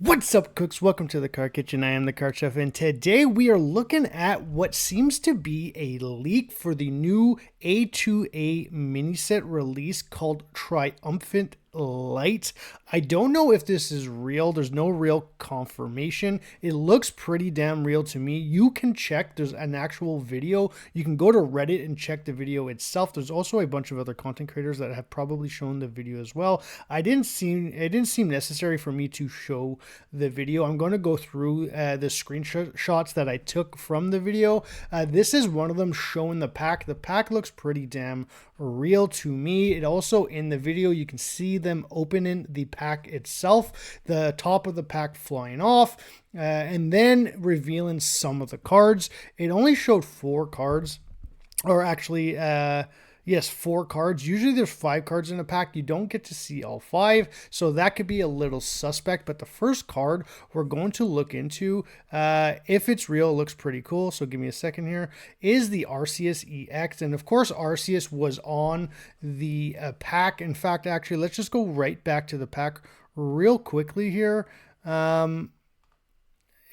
What's up, cooks? Welcome to the Card Kitchen. I am the Card Chef, and today we are looking at what seems to be a leak for the new A2A mini set release called Triumphant Light. I don't know if this is real. There's no real confirmation. It looks pretty damn real to me. You can check. There's an actual video. You can go to Reddit and check the video itself. There's also a bunch of other content creators that have probably shown the video as well. It didn't seem necessary for me to show the video. I'm going to go through the screenshots that I took from the video. This is one of them showing the pack. The pack looks pretty damn real to me. It also, in the video, you can see them opening the pack itself, the top of the pack flying off, and then revealing some of the cards. It only showed 4 cards, or actually, yes, 4 cards. Usually there's 5 cards in a pack. You don't get to see all 5, so that could be a little suspect. But the first card we're going to look into, if it's real, it looks pretty cool. So give me a second here, is the Arceus EX. And of course, Arceus was on the pack. In fact, actually, let's just go right back to the pack real quickly here.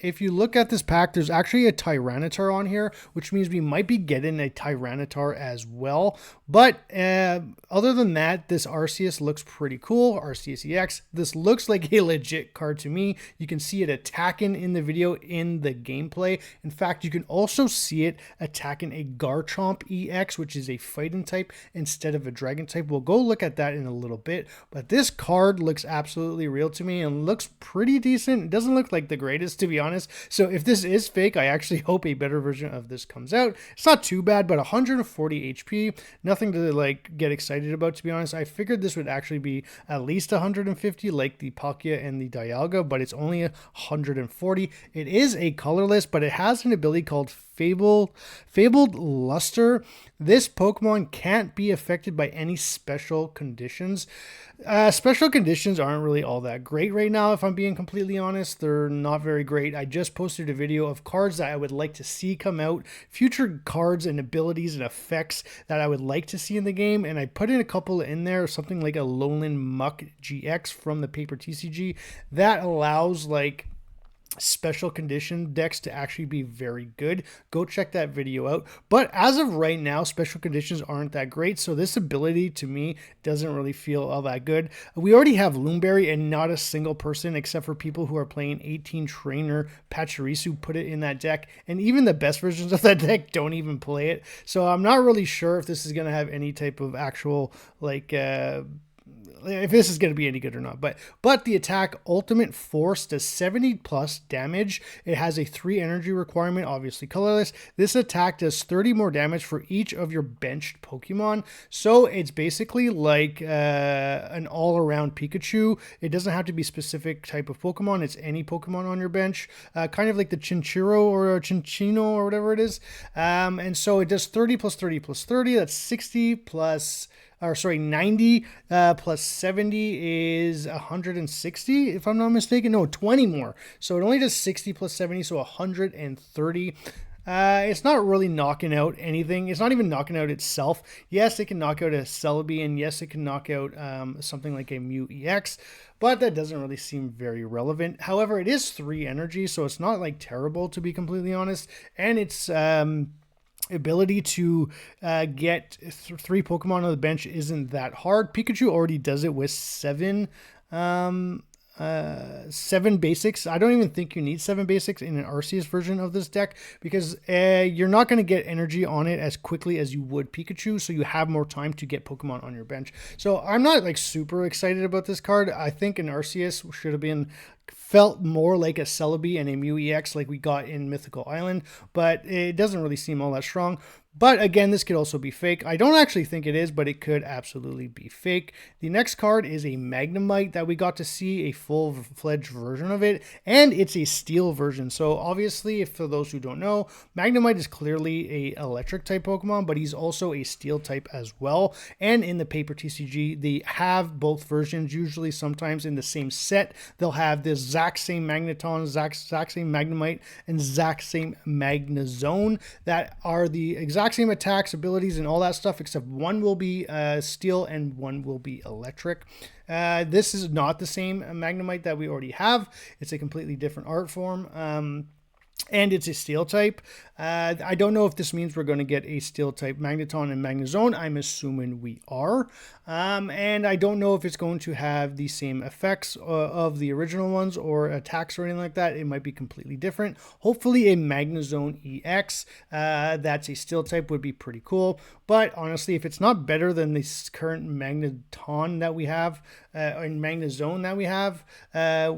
If you look at this pack, there's actually a Tyranitar on here, which means we might be getting a Tyranitar as well. But other than that, this Arceus looks pretty cool. Arceus EX. This looks like a legit card to me. You can see it attacking in the video in the gameplay. In fact, you can also see it attacking a Garchomp EX, which is a fighting type instead of a dragon type. We'll go look at that in a little bit. But this card looks absolutely real to me and looks pretty decent. It doesn't look like the greatest, to be honest. So if this is fake, I actually hope a better version of this comes out. It's not too bad, but 140 HP, nothing to like get excited about, to be honest. I figured this would actually be at least 150 like the Palkia and the Dialga, but it's only 140. It is a colorless, but it has an ability called Fabled Luster. This Pokemon can't be affected by any special conditions. Special conditions aren't really all that great right now, if I'm being completely honest. They're not very great. I just posted a video of cards that I would like to see come out, future cards and abilities and effects that I would like to see in the game, and I put in a couple in there, something like a Lowland Muck GX from the paper TCG that allows like special condition decks to actually be very good. Go check that video out. But as of right now, special conditions aren't that great, so this ability to me doesn't really feel all that good. We already have Loomberry, and not a single person except for people who are playing 18 trainer Pachirisu put it in that deck, and even the best versions of that deck don't even play it. So I'm not really sure if this is going to have any type of actual like if this is going to be any good or not. But the attack ultimate force does 70 plus damage. It has a 3 energy requirement, obviously colorless. This attack does 30 more damage for each of your benched Pokemon. So it's basically like an all-around Pikachu. It doesn't have to be specific type of Pokemon. It's any Pokemon on your bench, kind of like the Chinchiro or Chinchino or whatever it is. And so it does 30 plus 30 plus 30. That's 60 plus... or sorry, 90 plus 70 is 160, if I'm not mistaken. No, 20 more. So it only does 60 plus 70, so 130. It's not really knocking out anything. It's not even knocking out itself. Yes, it can knock out a Celebi, and yes, it can knock out something like a Mew EX, but that doesn't really seem very relevant. However, it is 3 energy, so it's not like terrible, to be completely honest, and it's... ability to get 3 Pokemon on the bench isn't that hard. Pikachu already does it with 7 basics. I don't even think you need 7 basics in an Arceus version of this deck, because you're not going to get energy on it as quickly as you would Pikachu, so you have more time to get Pokemon on your bench. So I'm not like super excited about this card. I think an Arceus should have been felt more like a Celebi and a Mew EX like we got in Mythical Island, but it doesn't really seem all that strong. But again, this could also be fake. I don't actually think it is, but it could absolutely be fake. The next card is a Magnemite that we got to see a full-fledged version of it, and it's a steel version. So obviously, if for those who don't know, Magnemite is clearly a electric type Pokemon, but he's also a steel type as well. And in the paper TCG, they have both versions, usually sometimes in the same set. They'll have the exact same Magneton, exact same Magnemite, and exact same Magnezone that are the exact exact same attacks, abilities, and all that stuff, except one will be steel and one will be electric. This is not the same Magnemite that we already have. It's a completely different art form. And it's a steel type. I don't know if this means we're going to get a steel type Magneton and Magnezone. I'm assuming we are. And I don't know if it's going to have the same effects of the original ones or attacks or anything like that. It might be completely different. Hopefully a Magnezone EX that's a steel type would be pretty cool. But honestly, if it's not better than this current Magneton that we have and Magnezone that we have,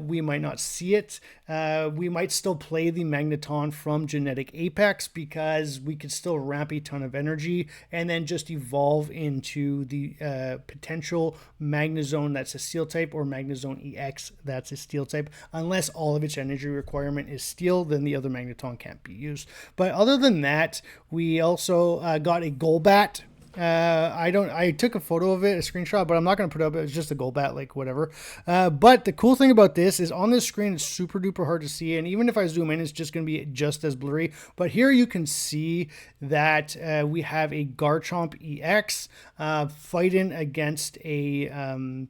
we might not see it. We might still play the Magneton from Genetic Apex because we could still ramp a ton of energy and then just evolve into the potential Magnezone that's a steel type or Magnezone EX that's a steel type. Unless all of its energy requirement is steel, then the other Magneton can't be used. But other than that, we also got a Golbat. I took a photo of it, a screenshot, but I'm not going to put it up. It's just a Golbat, like whatever. But the cool thing about this is on this screen, it's super duper hard to see. And even if I zoom in, it's just going to be just as blurry. But here you can see that we have a Garchomp EX fighting against a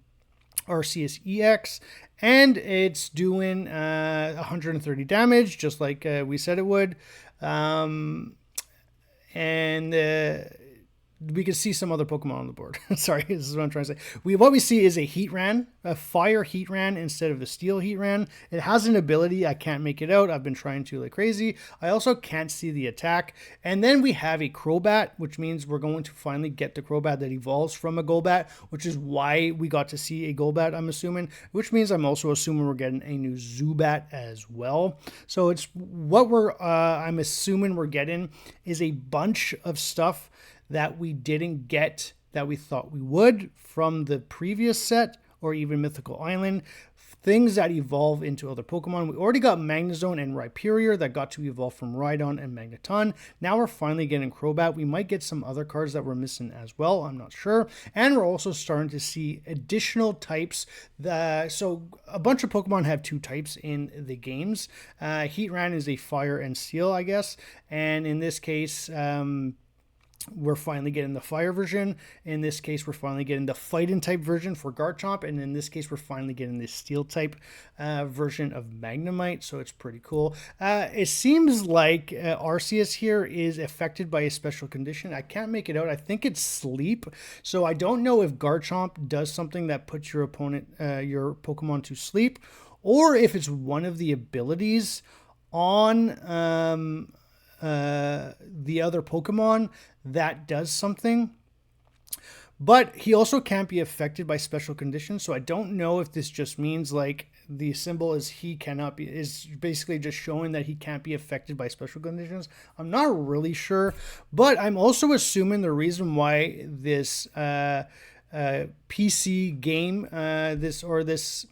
Arceus EX. And it's doing 130 damage, just like we said it would. We can see some other Pokemon on the board. Sorry, this is what I'm trying to say. What we see is a Heatran, a Fire Heatran instead of the Steel Heatran. It has an ability. I can't make it out. I've been trying to like crazy. I also can't see the attack. And then we have a Crobat, which means we're going to finally get the Crobat that evolves from a Golbat, which is why we got to see a Golbat, I'm assuming, which means I'm also assuming we're getting a new Zubat as well. So it's what I'm assuming we're getting is a bunch of stuff that we didn't get that we thought we would from the previous set or even Mythical Island. Things that evolve into other Pokemon. We already got Magnezone and Rhyperior that got to evolve from Rhydon and Magneton. Now we're finally getting Crobat. We might get some other cards that we're missing as well. I'm not sure. And we're also starting to see additional types. So a bunch of Pokemon have two types in the games. Heatran is a fire and steel, I guess. And in this case, we're finally getting the fire version. In this case, we're finally getting the fighting type version for Garchomp. And in this case, we're finally getting the steel type version of Magnemite. So it's pretty cool. It seems like Arceus here is affected by a special condition. I can't make it out. I think it's sleep. So I don't know if Garchomp does something that puts your opponent, your Pokemon to sleep, or if it's one of the abilities on the other Pokemon that does something. But he also can't be affected by special conditions, so I don't know if this just means like the symbol is is basically just showing that he can't be affected by special conditions. I'm not really sure, but I'm also assuming the reason why this PC game, this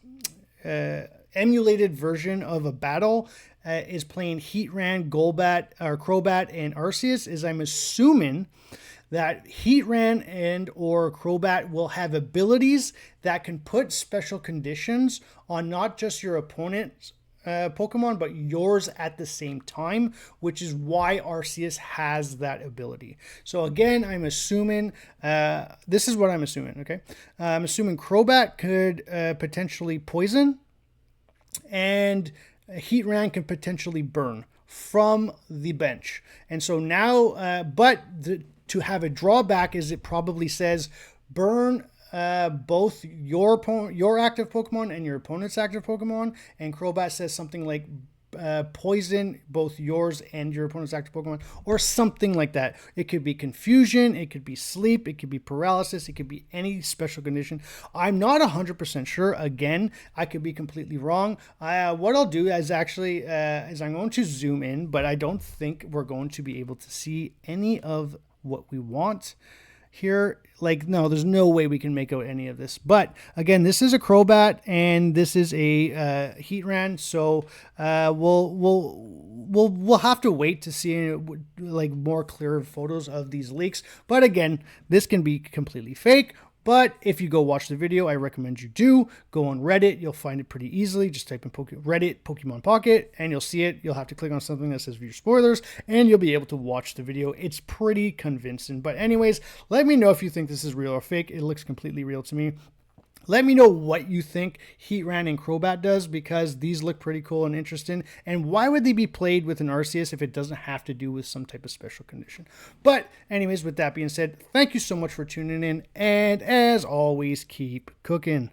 emulated version of a battle is playing Heatran, Golbat, or Crobat, and Arceus, is I'm assuming that Heatran and or Crobat will have abilities that can put special conditions on not just your opponent's Pokemon, but yours at the same time, which is why Arceus has that ability. So again, I'm assuming, this is what I'm assuming, okay? I'm assuming Crobat could potentially poison, and Heatran can potentially burn from the bench. And so now, to have a drawback is it probably says burn both your active Pokemon and your opponent's active Pokemon, and Crobat says something like poison both yours and your opponent's active Pokemon, or something like that. It could be confusion, it could be sleep, it could be paralysis, it could be any special condition. I'm not 100% sure. Again, I could be completely wrong. What I'll do is actually is I'm going to zoom in, but I don't think we're going to be able to see any of what we want here. Like, no, there's no way we can make out any of this. But again, this is a Crobat and this is a Heatran, so we'll have to wait to see like more clear photos of these leaks. But again, this can be completely fake. But if you go watch the video, I recommend you do. Go on Reddit. You'll find it pretty easily. Just type in Reddit Pokemon Pocket and you'll see it. You'll have to click on something that says view spoilers and you'll be able to watch the video. It's pretty convincing. But anyways, let me know if you think this is real or fake. It looks completely real to me. Let me know what you think Heatran and Crobat does, because these look pretty cool and interesting. And why would they be played with an Arceus if it doesn't have to do with some type of special condition? But anyways, with that being said, thank you so much for tuning in. And as always, keep cooking.